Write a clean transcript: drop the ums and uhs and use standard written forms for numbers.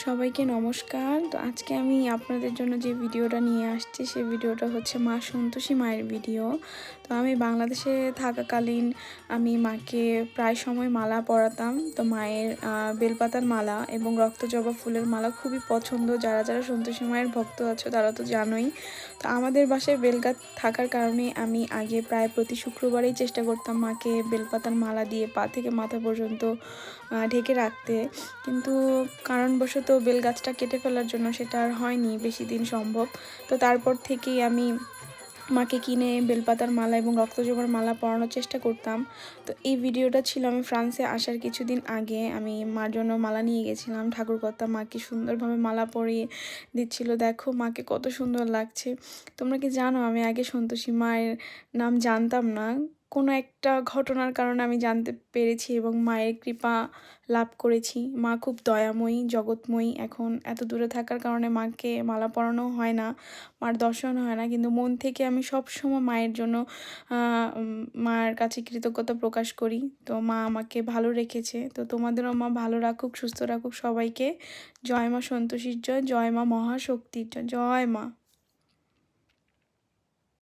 সবাইকে নমস্কার। তো আজকে আমি আপনাদের জন্য যে ভিডিওটা নিয়ে আসছি সেই ভিডিওটা হচ্ছে মা সন্তোষী মায়ের ভিডিও। তো আমি বাংলাদেশে থাকাকালীন আমি মাকে প্রায় সময় মালা পরাতাম। তো মায়ের বেলপাতার মালা এবং রক্তজবা ফুলের মালা খুবই পছন্দ। যারা যারা সন্তোষী মায়ের ভক্ত আছো তারা তো জানোই। তো আমাদের বাসায় বেলগাছ থাকার কারণে আমি আগে প্রায় প্রতি শুক্রবারেই চেষ্টা করতাম মাকে বেলপাতার মালা দিয়ে পা থেকে মাথা পর্যন্ত ঢেকে রাখতে। কিন্তু কারণবশত বেলগাছটা কেটে ফেলার জন্য সেটা আর হয়নি বেশি দিন সম্ভব। তো তারপর থেকেই আমি মাকে কিনে বেলপাতার মালা এবং রক্তজবার মালা পরানোর চেষ্টা করতাম। তো এই ভিডিওটা ছিল আমি ফ্রান্সে আসার কিছুদিন আগে আমি মার জন্য মালা নিয়ে গেছিলাম। ঠাকুরকর্তা মাকে সুন্দরভাবে মালা পরিয়ে দিচ্ছিল। দেখো মাকে কত সুন্দর লাগছে। তোমরা কি জানো আমি আগে সন্তোষী মায়ের নাম জানতাম না। কোনো একটা ঘটনার কারণে আমি জানতে পেরেছি এবং মায়ের কৃপা লাভ করেছি। মা খুব দয়াময়ী, জগৎময়ী। এখন এত দূরে থাকার কারণে মাকে মালা পরানো হয় না, মার দর্শন হয় না, কিন্তু মন থেকে আমি সবসময় মায়ের জন্য মায়ের কাছে কৃতজ্ঞতা প্রকাশ করি। তো মা আমাকে ভালো রেখেছে। তো তোমাদেরও মা ভালো রাখুক, সুস্থ রাখুক সবাইকে। জয় মা সন্তোষীর জয়, জয় মা মহাশক্তির জয়, জয় মা।